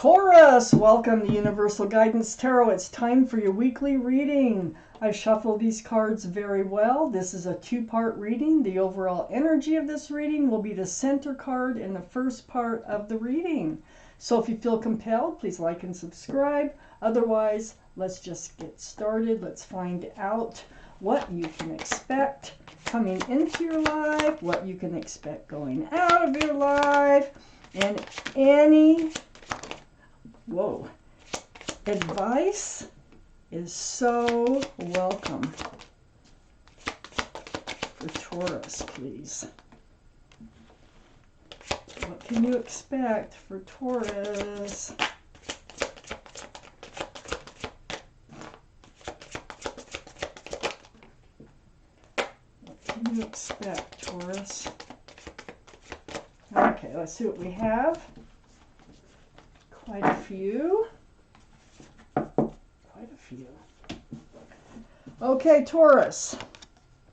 Taurus, welcome to Universal Guidance Tarot. It's time for your weekly reading. I shuffle these cards very well. This is a two-part reading. The overall energy of this reading will be the center card in the first part of the reading. So if you feel compelled, please like and subscribe. Otherwise, let's just get started. Let's find out what you can expect coming into your life, what you can expect going out of your life, and any advice is so welcome for Taurus, please. What can you expect for Taurus? What can you expect, Taurus? Okay, let's see what we have. Quite a few. Okay, Taurus.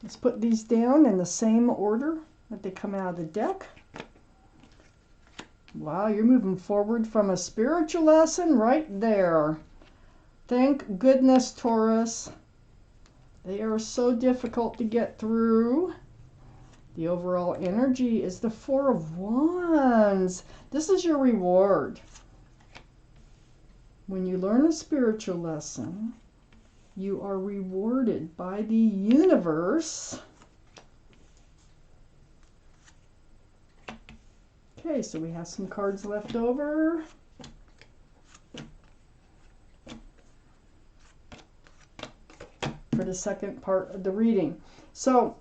Let's put these down in the same order that they come out of the deck. Wow, you're moving forward from a spiritual lesson right there. Thank goodness, Taurus. They are so difficult to get through. The overall energy is the Four of Wands. This is your reward. When you learn a spiritual lesson, you are rewarded by the universe. Okay, so we have some cards left over. For the second part of the reading. So,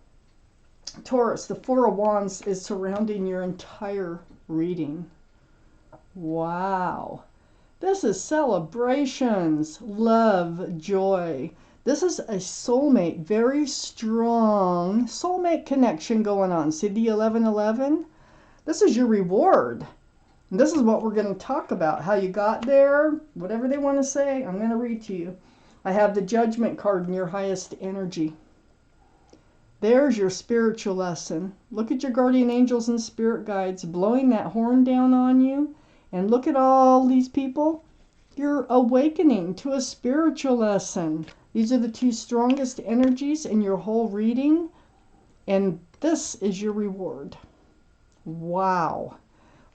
Taurus, the Four of Wands is surrounding your entire reading. Wow. This is celebrations, love, joy. This is a soulmate, very strong soulmate connection going on. See the 1111? This is your reward. And this is what we're going to talk about. How you got there, whatever they want to say, I'm going to read to you. I have the Judgment card in your highest energy. There's your spiritual lesson. Look at your guardian angels and spirit guides blowing that horn down on you. And look at all these people. You're awakening to a spiritual lesson. These are the two strongest energies in your whole reading. And this is your reward. Wow.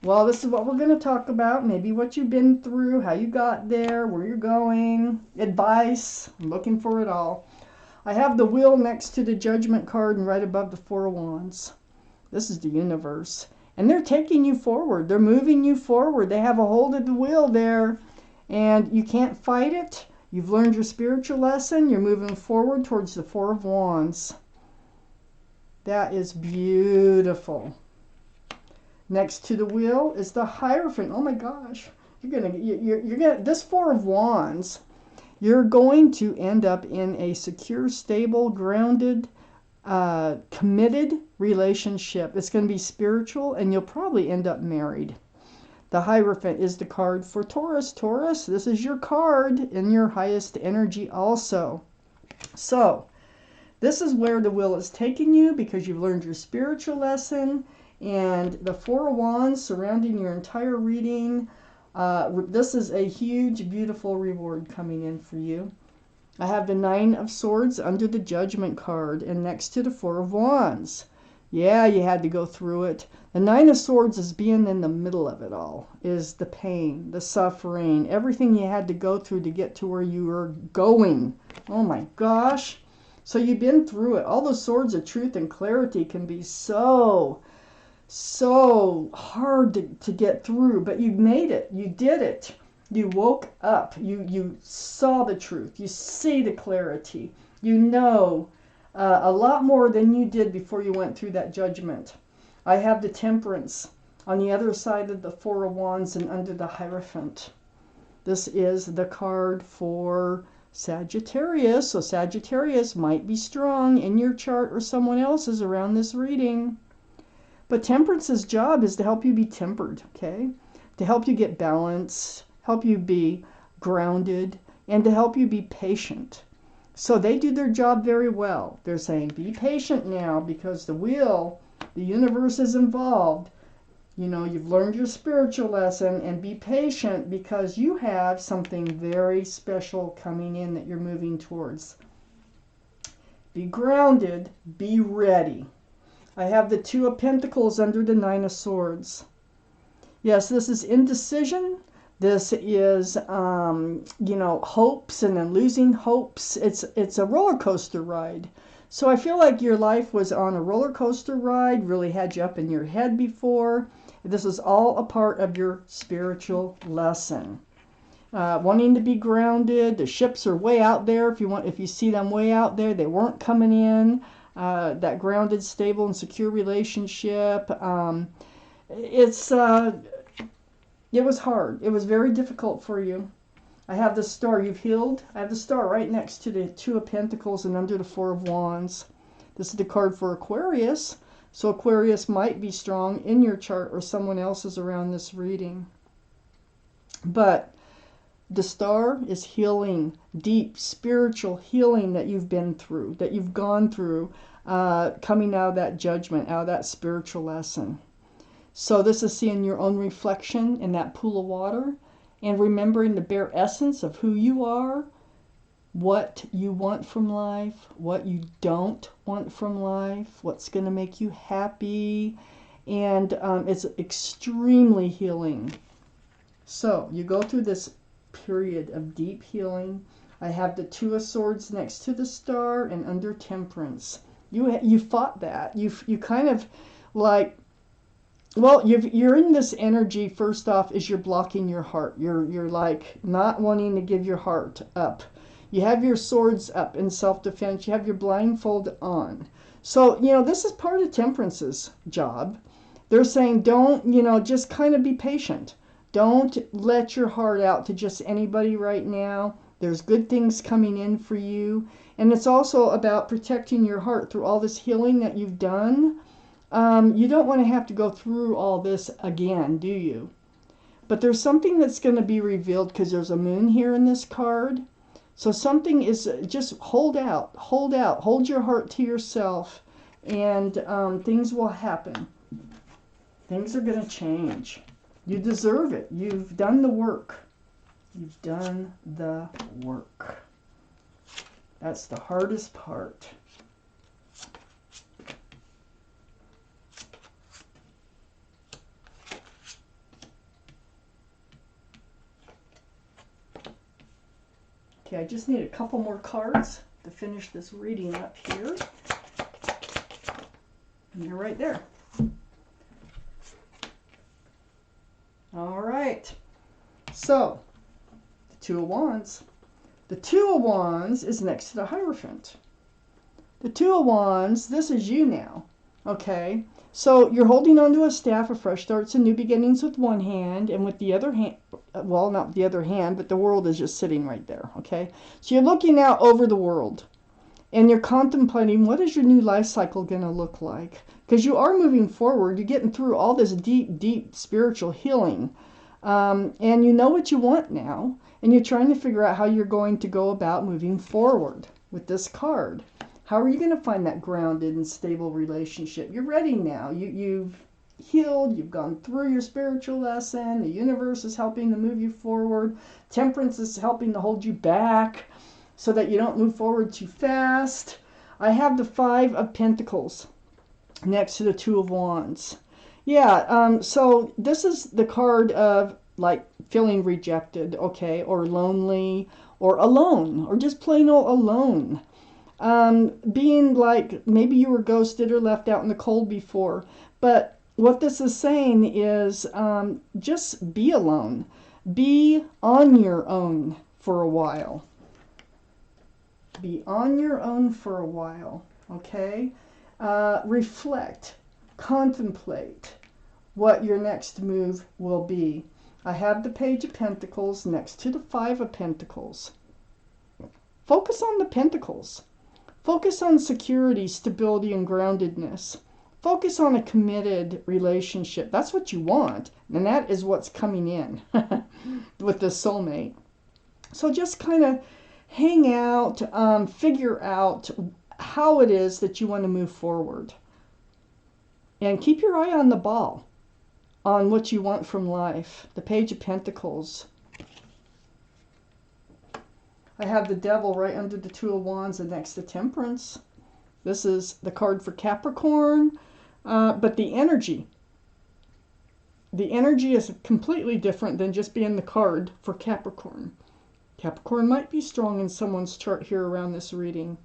Well, this is what we're going to talk about. Maybe what you've been through, how you got there, where you're going, advice. I'm looking for it all. I have the Wheel next to the Judgment card and right above the Four of Wands. This is the universe. And they're taking you forward. They're moving you forward. They have a hold of the wheel there. And you can't fight it. You've learned your spiritual lesson. You're moving forward towards the Four of Wands. That is beautiful. Next to the wheel is the Hierophant. Oh my gosh. You're gonna this Four of Wands, you're going to end up in a secure, stable, grounded, committed relationship. It's going to be spiritual, and you'll probably end up married. The Hierophant is the card for Taurus. Taurus, this is your card in your highest energy also. So, this is where the wheel is taking you because you've learned your spiritual lesson, and the Four of Wands surrounding your entire reading. This is a huge, beautiful reward coming in for you. I have the Nine of Swords under the Judgment card and next to the Four of Wands. Yeah, you had to go through it. The Nine of Swords is being in the middle of it all, is the pain, the suffering, everything you had to go through to get to where you were going. Oh my gosh. So you've been through it. All the swords of truth and clarity can be so hard to get through, but you made it. You did it. You woke up. You saw the truth. You see the clarity. You know a lot more than you did before you went through that judgment. I have the Temperance on the other side of the Four of Wands and under the Hierophant. This is the card for Sagittarius. So Sagittarius might be strong in your chart or someone else's around this reading. But Temperance's job is to help you be tempered, okay? To help you get balanced, help you be grounded, and to help you be patient. So they do their job very well. They're saying, be patient now because the wheel, the universe is involved. You know, you've learned your spiritual lesson, and be patient because you have something very special coming in that you're moving towards. Be grounded, be ready. I have the Two of Pentacles under the Nine of Swords. Yes, this is indecision. This is, you know, hopes and then losing hopes. It's a roller coaster ride. So I feel like your life was on a roller coaster ride, really had you up in your head before. This is all a part of your spiritual lesson. Wanting to be grounded. The ships are way out there. If you see them way out there, they weren't coming in. That grounded, stable, and secure relationship. It was hard. It was very difficult for you. I have the star. You've healed. I have the star right next to the Two of Pentacles and under the Four of Wands. This is the card for Aquarius. So Aquarius might be strong in your chart or someone else's around this reading. But the star is healing, deep spiritual healing that you've been through, that you've gone through, coming out of that judgment, out of that spiritual lesson. So this is seeing your own reflection in that pool of water and remembering the bare essence of who you are, what you want from life, what you don't want from life, what's going to make you happy. And it's extremely healing. So you go through this period of deep healing. I have the Two of Swords next to the star and under Temperance. You fought that. You kind of like, well, you're in this energy. First off, is you're blocking your heart. You're like not wanting to give your heart up. You have your swords up in self-defense. You have your blindfold on. So, you know, this is part of Temperance's job. They're saying don't, you know, just kind of be patient. Don't let your heart out to just anybody right now. There's good things coming in for you. And it's also about protecting your heart through all this healing that you've done. You don't want to have to go through all this again, do you? But there's something that's going to be revealed because there's a moon here in this card. So something is, just hold out, hold your heart to yourself, and things will happen. Things are going to change. You deserve it. You've done the work. You've done the work. That's the hardest part. Okay, I just need a couple more cards to finish this reading up here. And they're right there. All right. So, the Two of Wands. The Two of Wands is next to the Hierophant. The Two of Wands, this is you now. Okay? So, you're holding onto a staff of fresh starts and new beginnings with one hand, and with the other hand, well, not with the other hand, but the world is just sitting right there. Okay? So, you're looking out over the world, and you're contemplating what is your new life cycle going to look like? Because you are moving forward. You're getting through all this deep, deep spiritual healing. And you know what you want now. And you're trying to figure out how you're going to go about moving forward with this card. How are you going to find that grounded and stable relationship? You're ready now. You've healed. You've gone through your spiritual lesson. The universe is helping to move you forward. Temperance is helping to hold you back so that you don't move forward too fast. I have the Five of Pentacles next to the Two of Wands. Yeah, so this is the card of like feeling rejected, okay, or lonely, or alone, or just plain old alone. Being like maybe you were ghosted or left out in the cold before. But what this is saying is just be alone. Be on your own for a while. Be on your own for a while, okay? Reflect, contemplate what your next move will be. I have the Page of Pentacles next to the Five of Pentacles. Focus on the Pentacles. Focus on security, stability, and groundedness. Focus on a committed relationship. That's what you want, and that is what's coming in with the soulmate. So just kind of hang out, figure out how it is that you want to move forward. And keep your eye on the ball. on what you want from life. The Page of Pentacles. I have the Devil right under the Two of Wands and next to Temperance. This is the card for Capricorn, but the energy is completely different than just being the card for Capricorn. Capricorn might be strong in someone's chart here around this reading,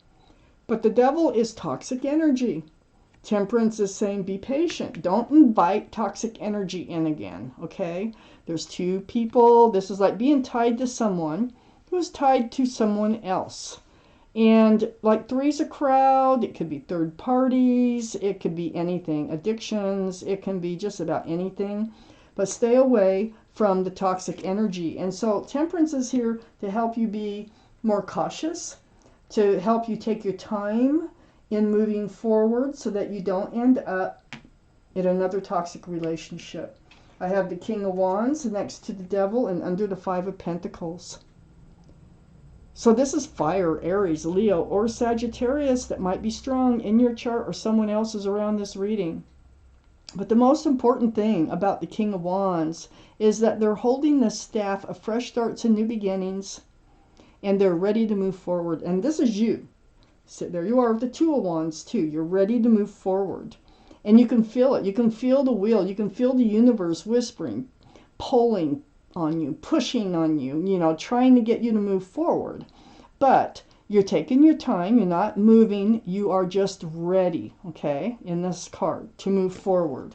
but the Devil is toxic energy. Temperance is saying be patient. Don't invite toxic energy in again, okay? There's two people. This is like being tied to someone who's tied to someone else. And like three's a crowd. It could be third parties. It could be anything. Addictions. It can be just about anything. But stay away from the toxic energy. And so Temperance is here to help you be more cautious, to help you take your time in moving forward so that you don't end up in another toxic relationship. I have the King of Wands next to the Devil and under the Five of Pentacles. So this is fire, Aries, Leo, or Sagittarius that might be strong in your chart or someone else's around this reading. But the most important thing about the King of Wands is that they're holding the staff of fresh starts and new beginnings, and they're ready to move forward. And this is you. So there you are with the Two of Wands too. You're ready to move forward. And you can feel it. You can feel the wheel. You can feel the universe whispering, pulling on you, pushing on you, you know, trying to get you to move forward. But you're taking your time. You're not moving. You are just ready, okay, in this card to move forward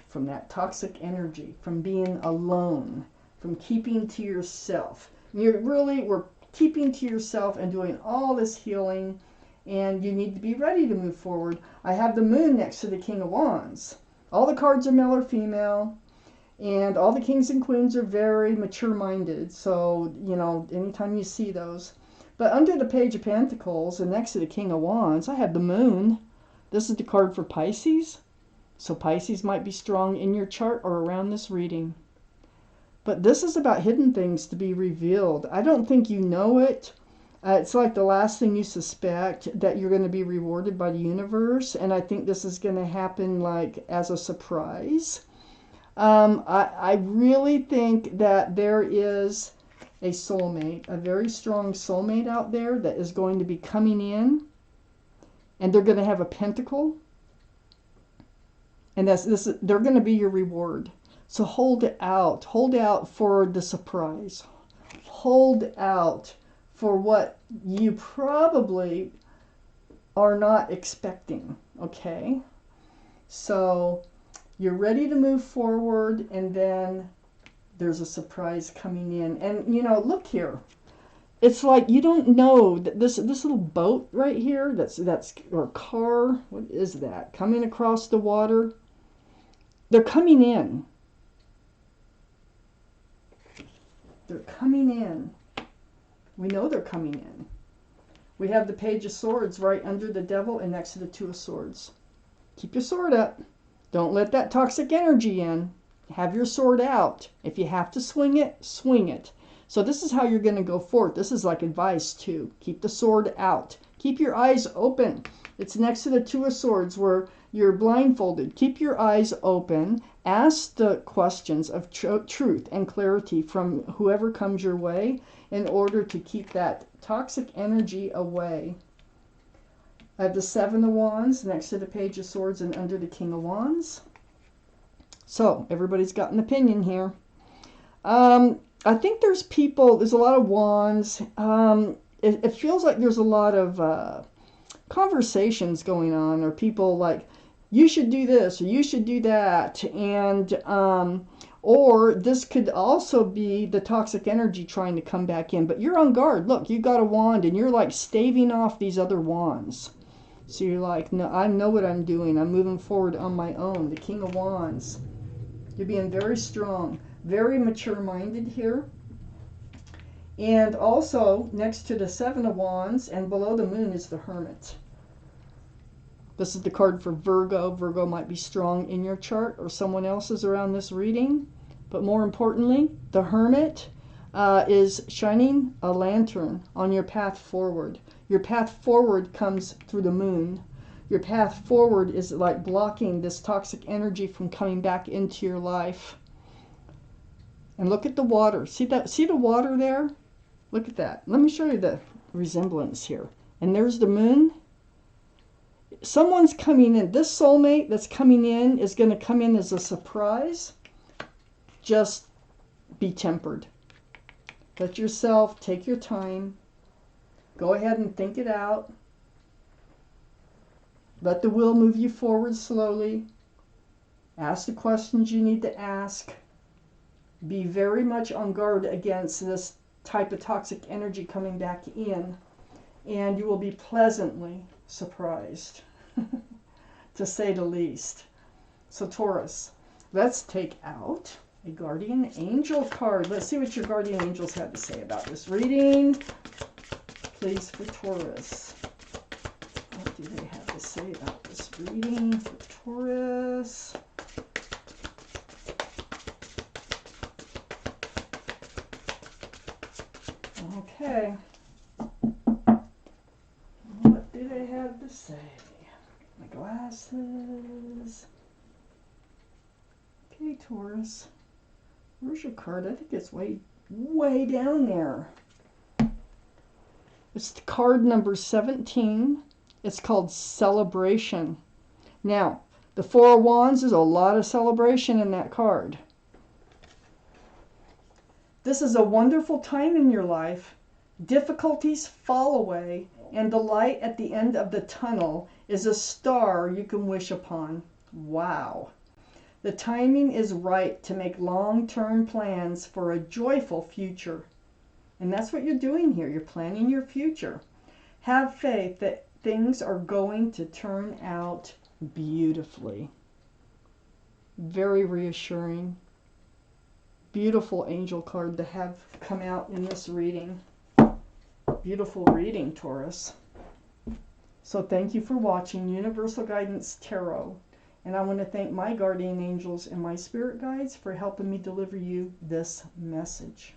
from that toxic energy, from being alone, from keeping to yourself. We're keeping to yourself and doing all this healing, and you need to be ready to move forward. I have the Moon next to the King of Wands. All the cards are male or female, and all the kings and queens are very mature-minded, so, you know, anytime you see those. But under the Page of Pentacles and next to the King of Wands, I have the Moon. This is the card for Pisces, so Pisces might be strong in your chart or around this reading. But this is about hidden things to be revealed. I don't think you know it. It's like the last thing you suspect, that you're going to be rewarded by the universe. And I think this is going to happen like as a surprise. I really think that there is a soulmate, a very strong soulmate out there that is going to be coming in. And they're going to have a pentacle. And they're going to be your reward. So hold out for the surprise. Hold out for what you probably are not expecting, okay? So you're ready to move forward, and then there's a surprise coming in. And, you know, look here. It's like you don't know that this little boat right here, that's or car, what is that? Coming across the water. They're coming in. They're coming in. We know they're coming in. We have the Page of Swords right under the Devil and next to the Two of Swords. Keep your sword up. Don't let that toxic energy in. Have your sword out. If you have to swing it, swing it. So this is how you're going to go forth. This is like advice too. Keep the sword out. Keep your eyes open. It's next to the Two of Swords where you're blindfolded. Keep your eyes open. Ask the questions of truth and clarity from whoever comes your way in order to keep that toxic energy away. I have the Seven of Wands next to the Page of Swords and under the King of Wands. So everybody's got an opinion here. I think there's a lot of wands. It feels like there's a lot of conversations going on, or people like, you should do this or you should do that, and or this could also be the toxic energy trying to come back in. But you're on guard. Look, you got a wand and you're like staving off these other wands. So you're like, no, I know what I'm doing. I'm moving forward on my own. The King of Wands. You're being very strong, very mature-minded here. And also next to the Seven of Wands and below the Moon is the Hermit. This is the card for Virgo. Virgo might be strong in your chart or someone else's around this reading. But more importantly, the Hermit is shining a lantern on your path forward. Your path forward comes through the Moon. Your path forward is like blocking this toxic energy from coming back into your life. And look at the water. See that? See the water there? Look at that. Let me show you the resemblance here. And there's the moon. Someone's coming in. This soulmate that's coming in is going to come in as a surprise. Just be tempered. Let yourself take your time. Go ahead and think it out. Let the will move you forward slowly. Ask the questions you need to ask. Be very much on guard against this type of toxic energy coming back in. And you will be pleasantly surprised, to say the least. So Taurus, let's take out a guardian angel card. Let's see what your guardian angels have to say about this reading. Please, for Taurus. What do they have to say about this reading for Taurus? Okay. What do they have to say? My glasses. Okay, Taurus. Where's your card? I think it's way down there. It's card number 17. It's called Celebration. Now, the Four of Wands, there's a lot of celebration in that card. This is a wonderful time in your life. Difficulties fall away, and the light at the end of the tunnel is a star you can wish upon. Wow. The timing is right to make long-term plans for a joyful future. And that's what you're doing here. You're planning your future. Have faith that things are going to turn out beautifully. Very reassuring. Beautiful angel card to have come out in this reading. Beautiful reading, Taurus. So thank you for watching Universal Guidance Tarot. And I want to thank my guardian angels and my spirit guides for helping me deliver you this message.